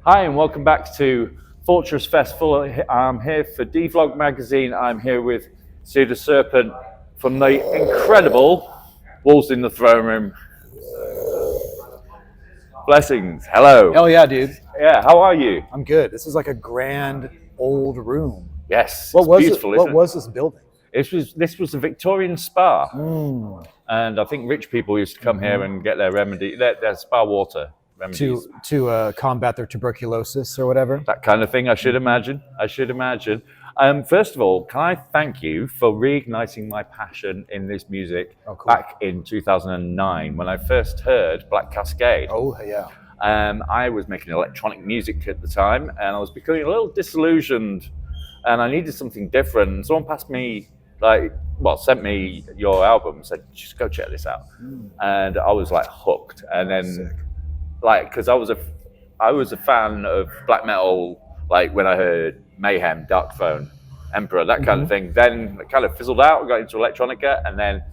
Hi, and welcome back to Fortress Festival. I'm here for Devlog magazine. I'm here with Cedar Serpent from the incredible Wolves in the Throne Room. Blessings. Hello. Hell yeah, dude. Yeah, how are you? I'm good. This is like a grand old room. Yes, What it's was beautiful, it? isn't What it? was this building? This was a Victorian spa, Mm. and I think rich people used to come here and get their their spa water remedies. To combat their tuberculosis or whatever. That kind of thing, I should imagine. First of all, can I thank you for reigniting my passion in this music back in 2009 when I first heard Black Cascade. Oh yeah. I was making electronic music at the time, and I was becoming a little disillusioned, and I needed something different. Someone sent me your album, and said, just go check this out. And I was like hooked. And then, because I was a fan of black metal, like when I heard Mayhem, Dark Throne, Emperor, that kind of thing. Then it kind of fizzled out, got into electronica, and then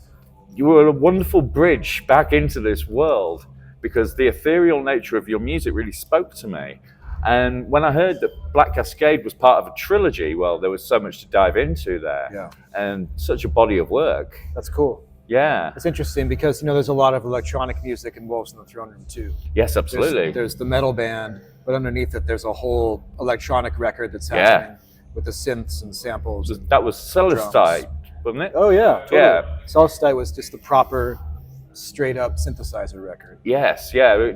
you were a wonderful bridge back into this world because the ethereal nature of your music really spoke to me. And when I heard that Black Cascade was part of a trilogy, well, there was so much to dive into there. Yeah. And such a body of work. That's cool. Yeah. It's interesting because there's a lot of electronic music in Wolves in the Throne Room too. Yes, absolutely. There's the metal band, but underneath it there's a whole electronic record that's happening with the synths and samples. That was Celestite, wasn't it? Oh yeah, totally. Yeah. Celestite was just the proper, straight up synthesizer record. Yes, yeah.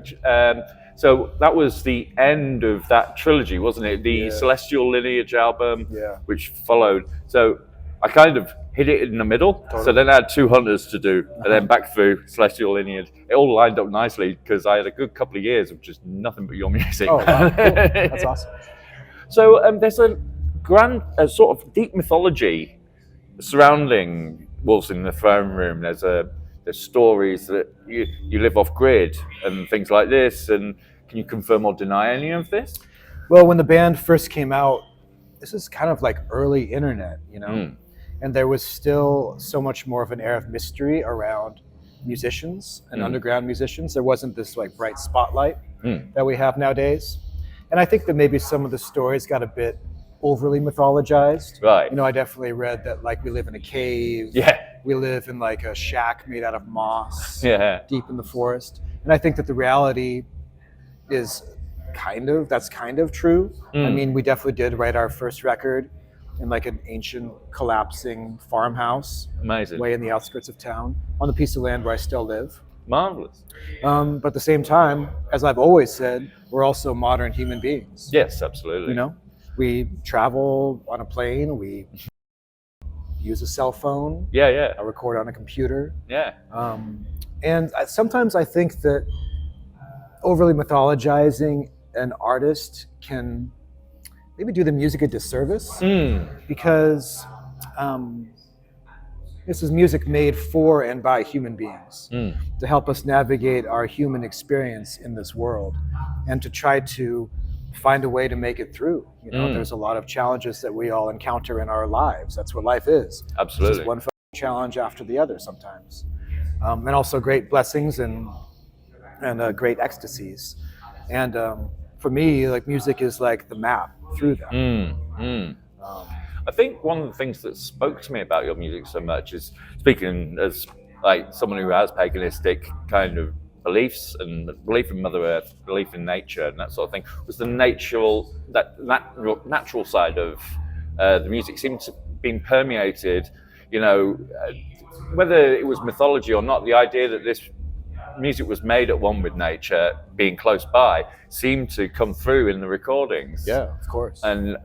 So that was the end of that trilogy, wasn't it? The Celestial Lineage album, which followed. So I kind of hit it in the middle. Totally. So then I had Two Hunters to do, and then back through Celestial Lineage. It all lined up nicely because I had a good couple of years of just nothing but your music. Oh, wow. Cool. That's awesome. So there's a grand, sort of deep mythology surrounding Wolves in the Throne Room. There's stories that you live off grid and things like this. And can you confirm or deny any of this? Well, when the band first came out, this is kind of like early internet, and there was still so much more of an air of mystery around musicians and underground musicians. There wasn't this like bright spotlight that we have nowadays. And I think that maybe some of the stories got a bit overly mythologized. Right. I definitely read that like we live in a cave. Yeah. We live in like a shack made out of moss. Yeah. Deep in the forest. And I think that the reality is that's kind of true. I mean, we definitely did write our first record in like an ancient collapsing farmhouse. Amazing. Way in the outskirts of town on the piece of land where I still live. Marvelous. But at the same time, as I've always said, we're also modern human beings. Yes, absolutely. We travel on a plane, we use a cell phone. Yeah. I record on a computer. Yeah. And sometimes I think that overly mythologizing an artist can maybe do the music a disservice because this is music made for and by human beings to help us navigate our human experience in this world and to try to find a way to make it through. There's a lot of challenges that we all encounter in our lives. That's what life is. Absolutely. It's just one challenge after the other sometimes. And also great blessings and great ecstasies. And for me, like music is like the map through that. I think one of the things that spoke to me about your music so much is, speaking as like someone who has paganistic kind of beliefs and belief in Mother Earth, belief in nature and that sort of thing, was the natural side of the music seemed to have been permeated, whether it was mythology or not, the idea that this music was made at one with nature, being close by, seemed to come through in the recordings. Yeah, of course. And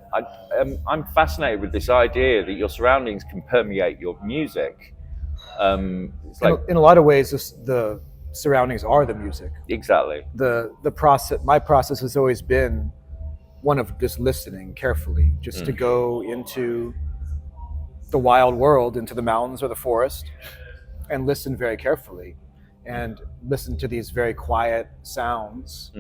I'm fascinated with this idea that your surroundings can permeate your music. It's like, in a lot of ways, the surroundings are the music. Exactly. The process. My process has always been one of just listening carefully, just to go into the wild world, into the mountains or the forest, and listen very carefully. And listen to these very quiet sounds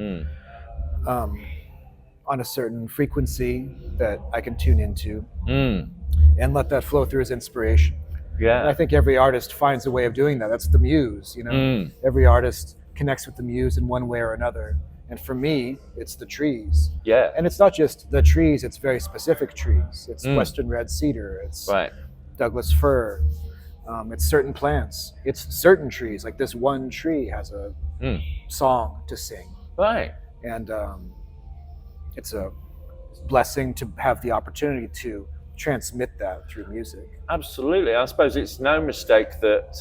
on a certain frequency that I can tune into and let that flow through as inspiration. Yeah. And I think every artist finds a way of doing that. That's the muse, Every artist connects with the muse in one way or another. And for me, it's the trees. Yeah. And it's not just the trees, it's very specific trees. It's Western red cedar, it's Right. Douglas fir, it's certain plants, it's certain trees. Like this one tree has a song to sing. Right. And it's a blessing to have the opportunity to transmit that through music. Absolutely. I suppose it's no mistake that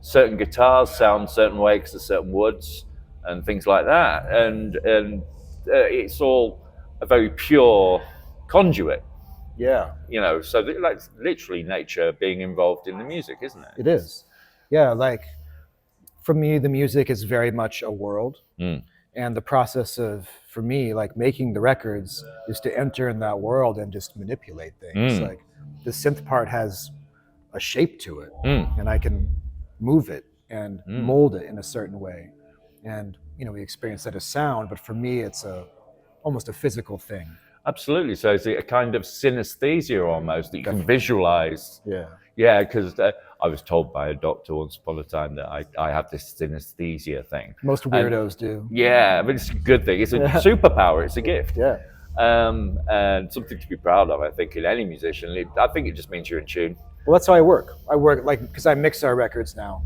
certain guitars sound certain way because of certain woods and things like that. And it's all a very pure conduit. Yeah. You know, so like literally nature being involved in the music, isn't it? It is. Yeah, like for me, the music is very much a world. And the process of, for me, like making the records is to enter in that world and just manipulate things. Like the synth part has a shape to it, and I can move it and mold it in a certain way. And, you know, we experience that as sound, but for me, it's almost a physical thing. Absolutely. So it's a kind of synesthesia almost that you can visualize. Yeah. Yeah, because I was told by a doctor once upon a time that I have this synesthesia thing. Most weirdos do. Yeah, but it's a good thing. It's a superpower. It's a gift. Yeah. And something to be proud of, I think, in any musician. I think it just means you're in tune. Well, that's how I work. I work like, because I mix our records now.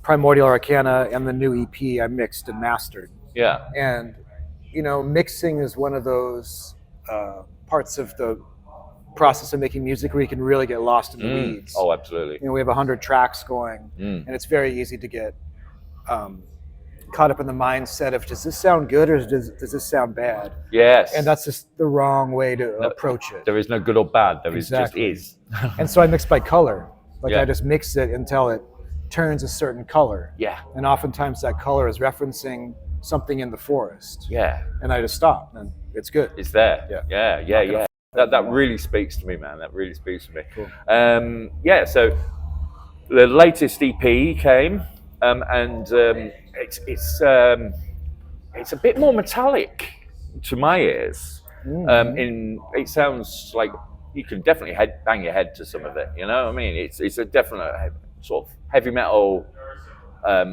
Primordial Arcana and the new EP I mixed and mastered. Yeah. And, you know, mixing is one of those parts of the process of making music where you can really get lost in the weeds. Oh, absolutely. You know, we have 100 tracks going, and it's very easy to get caught up in the mindset of, does this sound good or does this sound bad? Yes. And that's just the wrong way to approach it. There is no good or bad. There Exactly. is just is. And so I mix by color. Like Yeah. I just mix it until it turns a certain color. Yeah. And oftentimes that color is referencing something in the forest. Yeah. And I just stop and it's good. It's there. Yeah. Yeah. That really speaks to me, man. That really speaks to me. Cool. Yeah, so the latest EP came, and it's a bit more metallic to my ears. It sounds like you can definitely bang your head to some of it. You know what I mean? It's a definite sort of heavy metal,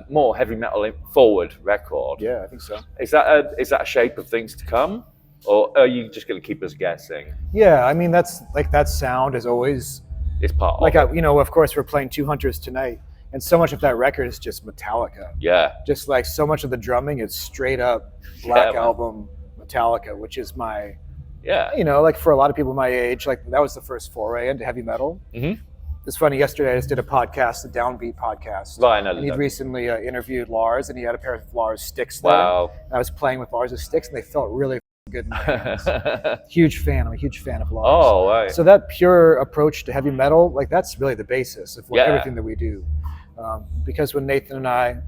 more heavy metal forward record. Yeah, I think so. Is that a shape of things to come? Or are you just going to keep us guessing? Yeah, I mean, that's like that sound is always It's part of like, it. you know, of course we're playing 200s tonight. And so much of that record is just Metallica. Yeah. Just like so much of the drumming is straight up Black man. Album Metallica, which is my, Yeah. you know, like for a lot of people my age, like that was the first foray into heavy metal. It's funny, yesterday I just did a podcast, the Downbeat podcast. Right, I know and he'd that. recently interviewed Lars, and he had a pair of Lars sticks there. Wow. And I was playing with Lars' sticks, and they felt really good in my hands. Huge fan. I'm a huge fan of Lars. Oh, right. So that pure approach to heavy metal, like that's really the basis of Yeah. everything that we do. Because when Nathan and I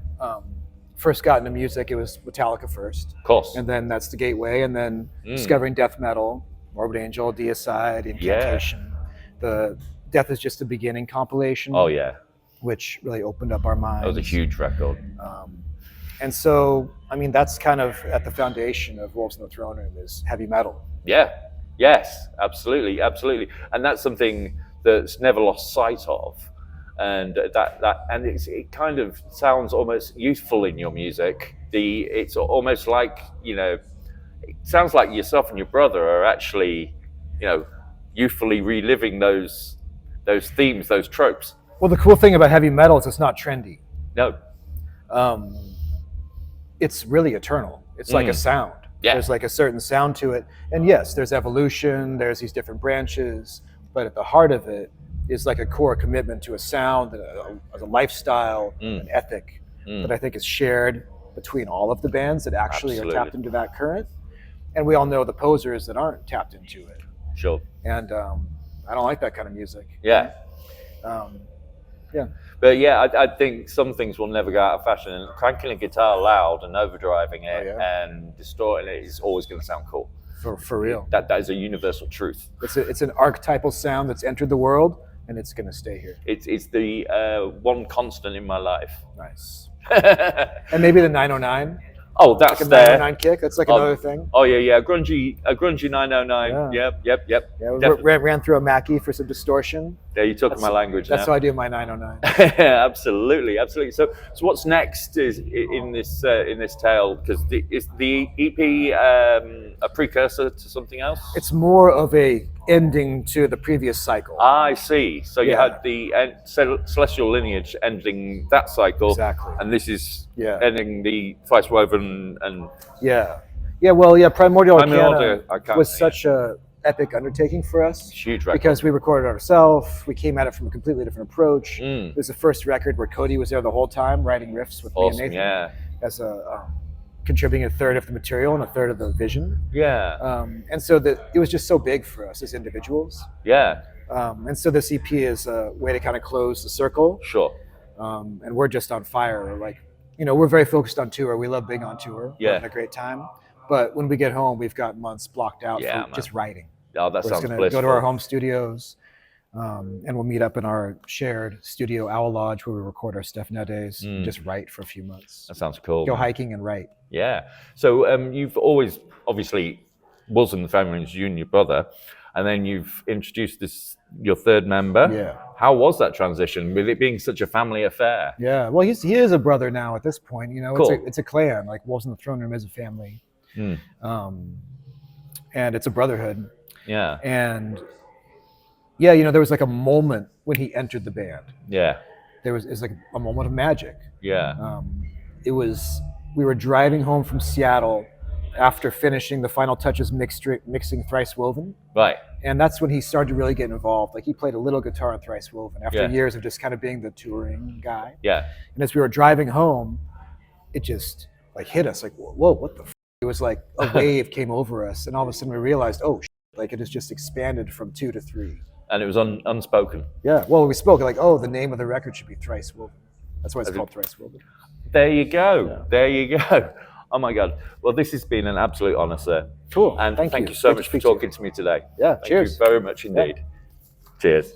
first got into music, it was Metallica first. Of course. And then that's the gateway. And then discovering death metal, Morbid Angel, Deicide, Incantation. The Death is Just the Beginning compilation. Oh, yeah. Which really opened up our minds. That was a huge record. And so, I mean, that's kind of at the foundation of Wolves in the Throne Room is heavy metal. Yeah. Yes, absolutely. Absolutely. And that's something that's never lost sight of. And and it kind of sounds almost youthful in your music. It's almost like, you know, it sounds like yourself and your brother are actually, you know, youthfully reliving those themes, those tropes. Well, the cool thing about heavy metal is it's not trendy. No. It's really eternal. It's like a sound. Yeah. There's like a certain sound to it. And yes, there's evolution, there's these different branches, but at the heart of it is like a core commitment to a sound, a lifestyle, an ethic that I think is shared between all of the bands that actually Absolutely. are tapped into that current. And we all know the posers that aren't tapped into it. Sure. And I don't like that kind of music. Yeah. Yeah. But yeah, I think some things will never go out of fashion. And cranking a guitar loud and overdriving it and distorting it is always going to sound cool. For real. That is a universal truth. It's an archetypal sound that's entered the world, and it's going to stay here. It's the one constant in my life. Nice. And maybe the 909. Oh, that's Like a there. 909 kick. That's like another thing. Oh yeah, a grungy 909. Yeah. Yep. Yeah, we ran through a Mackie for some distortion. Yeah, you talk my language That's now. how I do my 909. Absolutely, absolutely. So what's next is in this tale? Because is the EP a precursor to something else? It's more of a ending to the previous cycle. I see. So you Yeah. had the celestial lineage ending that cycle, Exactly. and this is Yeah. ending the thrice woven and Yeah. Well, Primordial Arcana Arcana, was such a epic undertaking for us. huge record. Because we recorded it ourselves. We came at it from a completely different approach. Mm. It was the first record where Cody was there the whole time, writing riffs with Awesome, me and Nathan. yeah. As contributing a third of the material and a third of the vision. Yeah. And so it was just so big for us as individuals. Yeah. And so this EP is a way to kind of close the circle. Sure. And we're just on fire. Like, we're very focused on tour. We love being on tour. Yeah. We're having a great time. But when we get home, we've got months blocked out for just writing. Oh, that We're sounds just going to blissful. go to our home studios, and we'll meet up in our shared studio, Owl Lodge, where we record our stuff nowadays, and just write for a few months. That sounds cool. Go hiking and write. Yeah. So you've always, obviously, was in the family, it's you and your brother, and then you've introduced your third member. Yeah. How was that transition, with it being such a family affair? Yeah. Well, he is a brother now at this point. Cool. It's a clan. Like Wolves in the Throne Room is a family, and it's a brotherhood. Yeah. And there was like a moment when he entered the band. Yeah. It's like a moment of magic. Yeah. We were driving home from Seattle after finishing the final touches mixing Thrice Woven. Right. And that's when he started to really get involved. Like he played a little guitar on Thrice Woven after years of just kind of being the touring guy. Yeah. And as we were driving home, it just like hit us like, whoa, what the f-? It was like a wave came over us. And all of a sudden we realized, like it has just expanded from 2 to 3. And it was unspoken. Yeah. Well, we spoke like, the name of the record should be Thrice Woven. That's why it's called Thrice Woven. There you go. Yeah. There you go. Oh my God. Well, this has been an absolute honor, sir. Cool. And thank you so much for talking to me today. Yeah. Cheers. Thank you very much indeed. Yeah. Cheers.